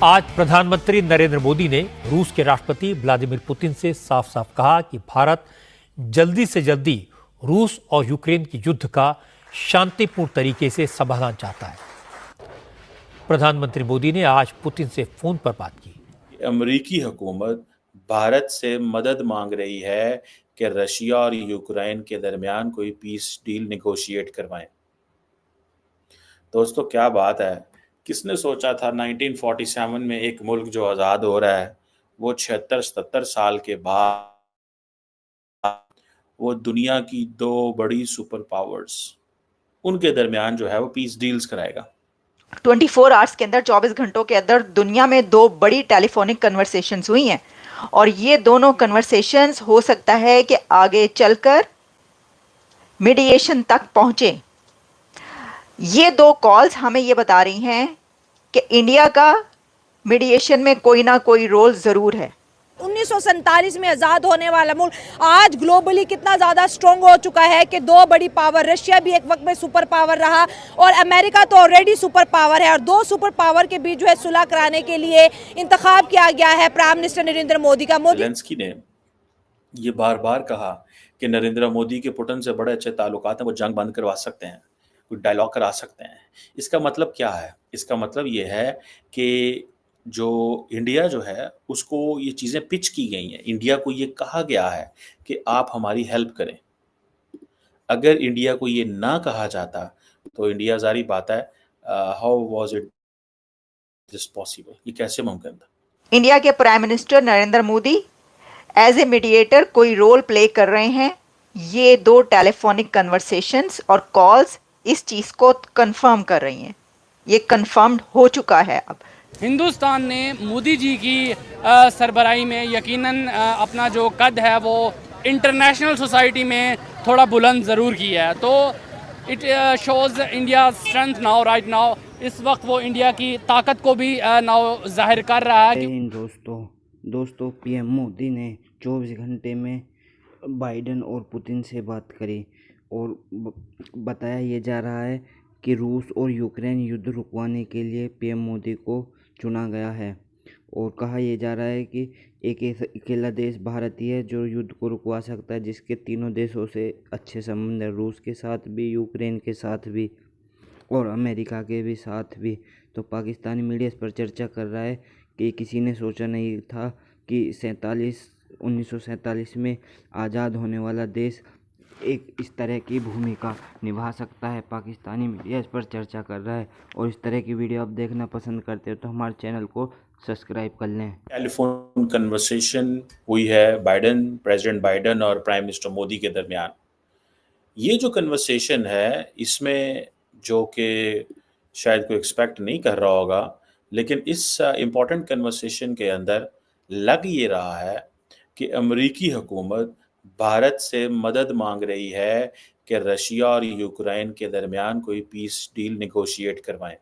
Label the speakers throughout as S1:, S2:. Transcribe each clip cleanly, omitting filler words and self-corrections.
S1: आज प्रधानमंत्री नरेंद्र मोदी ने रूस के राष्ट्रपति व्लादिमीर पुतिन से साफ साफ कहा कि भारत जल्दी से जल्दी रूस और यूक्रेन की युद्ध का शांतिपूर्ण तरीके से समाधान चाहता है। प्रधानमंत्री मोदी ने आज पुतिन से फोन पर बात की।
S2: अमेरिकी हुकूमत भारत से मदद मांग रही है कि रशिया और यूक्रेन के दरमियान कोई पीस डील नेगोशिएट करवाएं। दोस्तों, क्या बात है। किसने सोचा था 1947 में एक मुल्क जो आज़ाद हो रहा है वो 76-77 साल के बाद वो दुनिया की दो बड़ी सुपर पावर्स उनके दरमियान जो है वो पीस डील्स कराएगा।
S3: 24 आवर्स के अंदर, 24 घंटों के अंदर दुनिया में दो बड़ी टेलीफोनिक कन्वर्सेशंस हुई हैं और ये दोनों कन्वर्सेशंस हो सकता है कि आगे चलकर मीडिएशन तक पहुंचे। ये दो कॉल्स हमें ये बता रही हैं कि इंडिया का मीडिएशन में कोई ना कोई रोल जरूर है।
S4: 1947 में आज़ाद होने वाला मुल्क आज ग्लोबली कितना ज़्यादा स्ट्रॉन्ग हो चुका है कि दो बड़ी पावर, रशिया भी एक वक्त में सुपर पावर रहा और अमेरिका तो ऑलरेडी सुपर पावर है, और दो सुपर पावर के बीच जो है सुलह कराने के लिए इंतखाब किया गया है प्राइम मिनिस्टर नरेंद्र मोदी का।
S2: ज़ेलेंस्की ने ये बार बार कहा कि नरेंद्र मोदी के पुतिन से बड़े अच्छे ताल्लुकात हैं, वो जंग बंद करवा सकते हैं, कोई डायलॉग करा सकते हैं। इसका मतलब क्या है? इसका मतलब ये है कि जो इंडिया जो है उसको ये चीज़ें पिच की गई हैं। इंडिया को ये कहा गया है कि आप हमारी हेल्प करें। अगर इंडिया को ये ना कहा जाता तो इंडिया, जारी बात है, how was it this possible, ये कैसे मुमकिन था?
S3: इंडिया के prime minister Narendra Modi as a mediator कोई रोल प्ले कर रहे हैं। ये दो टेलीफोनिक कन्वर्सेशंस और कॉल्स इस चीज़ को कंफर्म कर रही हैं। ये कंफर्म्ड हो चुका है। अब
S5: हिंदुस्तान ने मोदी जी की सरबराही में यकीनन अपना जो कद है वो इंटरनेशनल सोसाइटी में थोड़ा बुलंद ज़रूर किया है, तो it shows India strength now, right now. इस वक्त वो इंडिया की ताकत को भी नाउ जाहिर कर रहा है।
S6: दोस्तों पीएम मोदी ने 24 घंटे में बाइडेन और पुतिन से बात करी और बताया ये जा रहा है कि रूस और यूक्रेन युद्ध रुकवाने के लिए पीएम मोदी को चुना गया है, और कहा यह जा रहा है कि एक अकेला देश भारत ही है जो युद्ध को रुकवा सकता है, जिसके तीनों देशों से अच्छे संबंध है, रूस के साथ भी, यूक्रेन के साथ भी और अमेरिका के भी साथ भी। तो पाकिस्तानी मीडिया इस पर चर्चा कर रहा है कि किसी ने सोचा नहीं था कि 1947 में आज़ाद होने वाला देश एक इस तरह की भूमिका निभा सकता है। पाकिस्तानी मीडिया इस पर चर्चा कर रहा है, और इस तरह की वीडियो आप देखना पसंद करते हो तो हमारे चैनल को सब्सक्राइब कर लें।
S2: टेलीफोन कन्वर्सेशन हुई है प्रेसिडेंट बाइडेन और प्राइम मिनिस्टर मोदी के दरमियान। ये जो कन्वर्सेशन है इसमें, जो कि शायद कोई एक्सपेक्ट नहीं कर रहा होगा, लेकिन इस इम्पॉर्टेंट कन्वर्सेशन के अंदर लग ये रहा है कि अमेरिकी हुकूमत भारत से मदद मांग रही है कि रशिया और यूक्रेन के दरमियान कोई पीस डील नेगोशिएट करवाएं।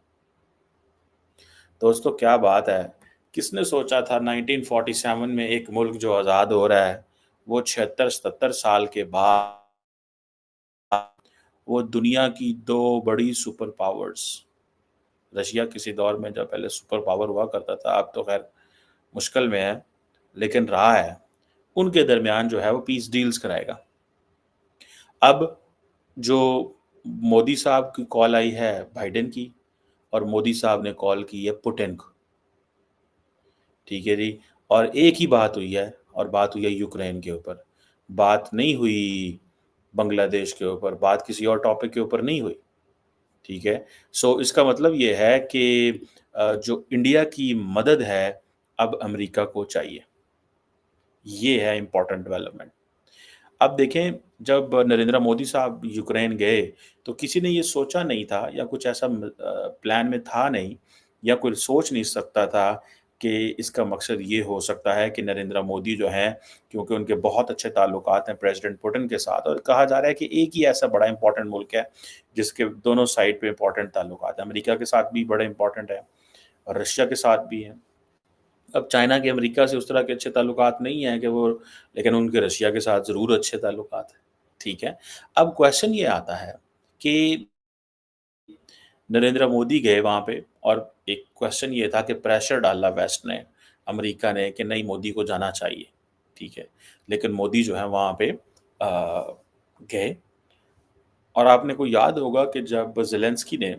S2: दोस्तों, क्या बात है। किसने सोचा था 1947 में एक मुल्क जो आज़ाद हो रहा है वो 76-77 साल के बाद वो दुनिया की दो बड़ी सुपर पावर्स, रशिया किसी दौर में जब पहले सुपर पावर हुआ करता था, अब तो खैर मुश्किल में है, लेकिन रहा है, उनके दरमियान जो है वो पीस डील्स कराएगा। अब जो मोदी साहब की कॉल आई है बाइडेन की, और मोदी साहब ने कॉल की है पुतिन को, ठीक है जी, और एक ही बात हुई है, और बात हुई है यूक्रेन के ऊपर। बात नहीं हुई बांग्लादेश के ऊपर, बात किसी और टॉपिक के ऊपर नहीं हुई, ठीक है। सो इसका मतलब ये है कि जो इंडिया की मदद है अब अमेरिका को चाहिए। ये है इम्पॉर्टेंट डेवलपमेंट। अब देखें, जब नरेंद्र मोदी साहब यूक्रेन गए तो किसी ने ये सोचा नहीं था, या कुछ ऐसा प्लान में था नहीं, या कोई सोच नहीं सकता था कि इसका मकसद ये हो सकता है कि नरेंद्र मोदी जो हैं, क्योंकि उनके बहुत अच्छे ताल्लुकात हैं प्रेसिडेंट पुतिन के साथ, और कहा जा रहा है कि एक ही ऐसा बड़ा इंपॉर्टेंट मुल्क है जिसके दोनों साइड पे इंपॉर्टेंट ताल्लुकात हैं। अमेरिका के साथ भी बड़े इंपॉर्टेंट है और रशिया के साथ भी हैं। अब चाइना के अमेरिका से उस तरह के अच्छे ताल्लुकात नहीं हैं कि वो, लेकिन उनके रशिया के साथ ज़रूर अच्छे ताल्लुकात हैं, ठीक है। अब क्वेश्चन ये आता है कि नरेंद्र मोदी गए वहाँ पे और एक क्वेश्चन ये था कि प्रेशर डाला वेस्ट ने, अमेरिका ने, कि नहीं मोदी को जाना चाहिए, ठीक है। लेकिन मोदी जो है वहाँ पे गए। और आपने को याद होगा कि जब ज़ेलेंस्की ने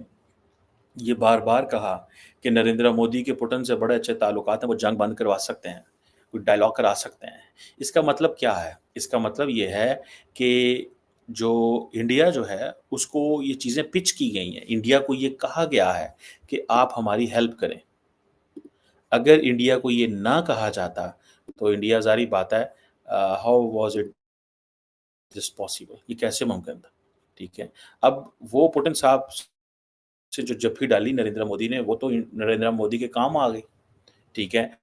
S2: ये बार-बार कहा कि नरेंद्र मोदी के पुतिन से बड़े अच्छे ताल्लुकात हैं, वो जंग बंद करवा सकते हैं, कोई डायलॉग करा सकते हैं। इसका मतलब क्या है? इसका मतलब ये है कि जो इंडिया जो है उसको ये चीज़ें पिच की गई हैं। इंडिया को ये कहा गया है कि आप हमारी हेल्प करें। अगर इंडिया को ये ना कहा जाता तो इंडिया ज़ाहिर बात है how was it this possible, ये कैसे मुमकिन था, ठीक है। अब वो पुतिन साहब से जो जप्फी डाली नरेंद्र मोदी ने, वो तो नरेंद्र मोदी के काम आ गई, ठीक है।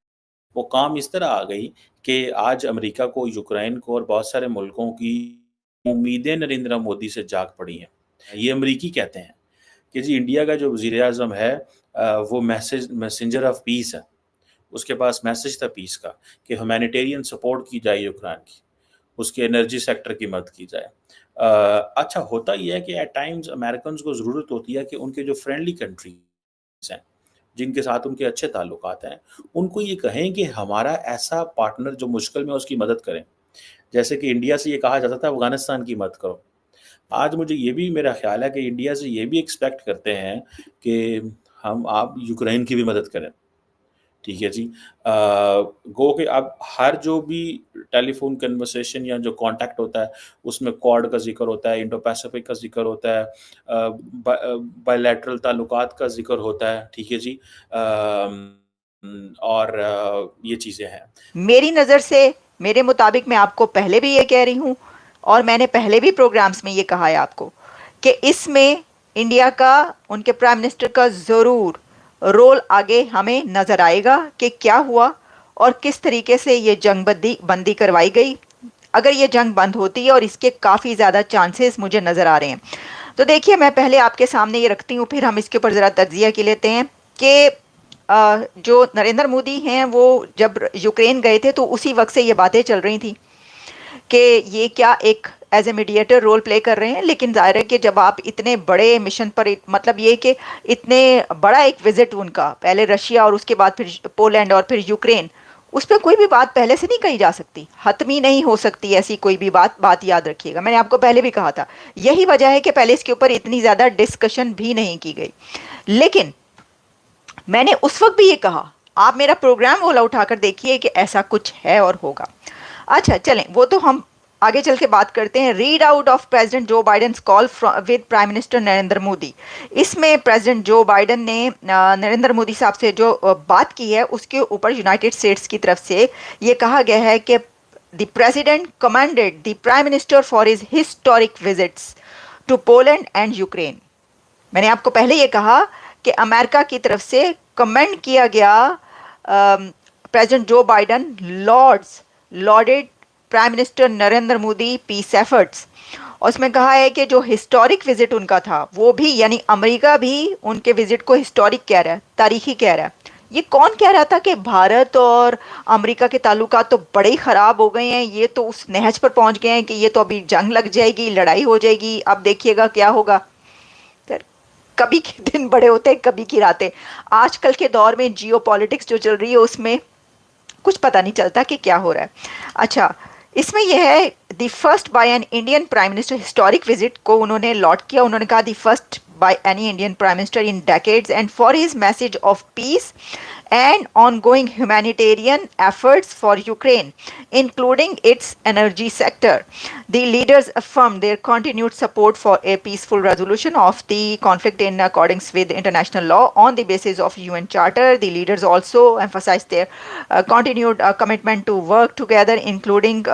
S2: वो काम इस तरह आ गई कि आज अमेरिका को, यूक्रेन को और बहुत सारे मुल्कों की उम्मीदें नरेंद्र मोदी से जाग पड़ी हैं। ये अमरीकी कहते हैं कि जी इंडिया का जो वज़ीर-ए-आज़म है वो मैसेंजर ऑफ पीस है। उसके पास मैसेज था पीस का कि ह्यूमैनिटेरियन सपोर्ट की जाए यूक्रेन की, उसके एनर्जी सेक्टर की मदद की जाए। अच्छा होता ये है कि एट टाइम्स अमेरिकन्स को ज़रूरत होती है कि उनके जो फ्रेंडली कंट्रीज़ हैं, जिनके साथ उनके अच्छे ताल्लुकात हैं, उनको ये कहें कि हमारा ऐसा पार्टनर जो मुश्किल में उसकी मदद करें। जैसे कि इंडिया से ये कहा जाता था अफ़गानिस्तान की मदद करो। आज मुझे ये भी मेरा ख़्याल है कि इंडिया से ये भी एक्सपेक्ट करते हैं कि आप यूक्रेन की भी मदद करें। ठीक है जी। गो के अब हर जो भी टेलीफ़ोन कन्वर्सेशन या जो कॉन्टैक्ट होता है, उसमें क्वाड का ज़िक्र होता है, इंडो पैसिफ़िक का ज़िक्र होता है, बायलैटरल ताल्लुकात का ज़िक्र होता है, ठीक है जी। और ये चीज़ें हैं।
S3: मेरी नज़र से, मेरे मुताबिक मैं आपको पहले भी ये कह रही हूँ और मैंने पहले भी प्रोग्राम्स में ये कहा है आपको कि इसमें इंडिया का, उनके प्राइम मिनिस्टर का ज़रूर रोल आगे हमें नज़र आएगा कि क्या हुआ और किस तरीके से ये जंग बंदी करवाई गई। अगर ये जंग बंद होती है और इसके काफ़ी ज़्यादा चांसेस मुझे नज़र आ रहे हैं। तो देखिए, मैं पहले आपके सामने ये रखती हूँ, फिर हम इसके ऊपर ज़रा तज्ज़िया की लेते हैं कि जो नरेंद्र मोदी हैं वो जब यूक्रेन गए थे तो उसी वक्त से ये बातें चल रही थी कि ये क्या एक as a mediator role play कर रहे हैं। लेकिन जाहिर है कि जब आप इतने बड़े मिशन पर, मतलब ये कि इतने बड़ा एक विजिट उनका, पहले रशिया और उसके बाद फिर पोलैंड और फिर यूक्रेन, उस पर कोई भी बात पहले से नहीं कही जा सकती, हतमी नहीं हो सकती ऐसी कोई भी बात याद रखिएगा। मैंने आपको पहले भी कहा था, यही वजह है कि पहले इसके ऊपर इतनी ज़्यादा डिस्कशन भी नहीं की गई। लेकिन मैंने उस वक्त भी ये कहा, आप मेरा प्रोग्राम वाला उठाकर देखिए कि ऐसा कुछ है और होगा। अच्छा चलें, वो तो हम आगे चल के बात करते हैं। Read out of president Joe Biden call with prime minister Narendra Modi. इसमें प्रेसिडेंट जो बाइडन ने नरेंद्र मोदी साहब से जो बात की है उसके ऊपर यूनाइटेड स्टेट्स की तरफ से ये कहा गया है कि the president commanded the prime minister for his historic visits to Poland and Ukraine. मैंने आपको पहले ये कहा कि अमेरिका की तरफ से कमेंड किया गया, president Joe Biden lauded prime minister Narendra Modi peace efforts, और उसमें कहा है कि जो हिस्टोरिक विजिट उनका था वो भी, यानी अमेरिका भी उनके विजिट को हिस्टोरिक कह रहा है, तारीखी कह रहा है। ये कौन कह रहा था कि भारत और अमेरिका के ताल्लुकात तो बड़े ही ख़राब हो गए हैं, ये तो उस नहज पर पहुंच गए हैं कि ये तो अभी जंग लग जाएगी, लड़ाई हो जाएगी, अब देखिएगा क्या होगा। कभी के दिन बड़े होते हैं, कभी की रातें। आजकल के दौर में जियोपॉलिटिक्स जो चल रही है उसमें कुछ पता नहीं चलता कि क्या हो रहा है। अच्छा, इसमें यह है the first by an Indian prime minister, historic visit को उन्होंने लॉट किया। उन्होंने कहा the first by any Indian Prime Minister in decades, and for his message of peace and ongoing humanitarian efforts for Ukraine, including its energy sector. The leaders affirmed their continued support for a peaceful resolution of the conflict in accordance with international law on the basis of UN Charter. The leaders also emphasized their continued commitment to work together, including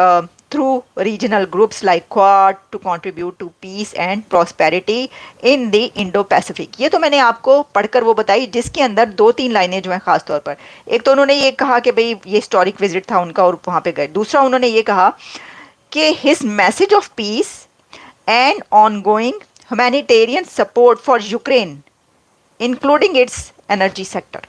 S3: through regional groups like Quad, to contribute to peace and prosperity in the Indo-Pacific. ये तो मैंने आपको पढ़कर वो बताई, जिसके अंदर 2-3 लाइनें जो हैं खास तौर पर। एक तो उन्होंने ये कहा कि भाई ये हिस्टोरिक विजिट था उनका और वहाँ पे गए। दूसरा उन्होंने ये कहा कि his message of peace and ongoing humanitarian support for Ukraine including it's energy sector.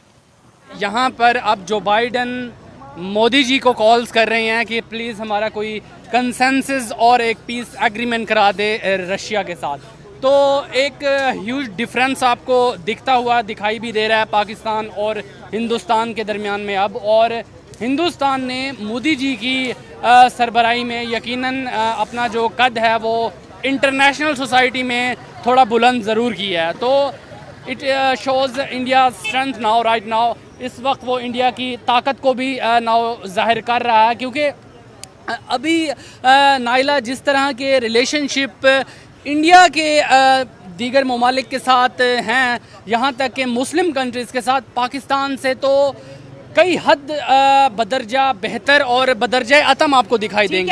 S5: यहाँ पर अब जो बाइडन मोदी जी को कॉल्स कर रहे हैं कि प्लीज़ हमारा कोई कंसेंसस और एक पीस एग्रीमेंट करा दे रशिया के साथ। तो एक ह्यूज डिफरेंस आपको दिखता हुआ दिखाई भी दे रहा है पाकिस्तान और हिंदुस्तान के दरमियान में अब। और हिंदुस्तान ने मोदी जी की सरबराही में यकीनन अपना जो कद है वो इंटरनेशनल सोसाइटी में थोड़ा बुलंद ज़रूर किया है। तो it shows India strength now, right now. इस वक्त वो इंडिया की ताकत को भी नाउ जाहिर कर रहा है, क्योंकि अभी नाइला जिस तरह के रिलेशनशिप इंडिया के दीगर ममालिक के साथ हैं, यहाँ तक कि मुस्लिम कंट्रीज़ के साथ, पाकिस्तान से तो कई हद बदरजा बेहतर और बदरजा अतम आपको दिखाई देंगे।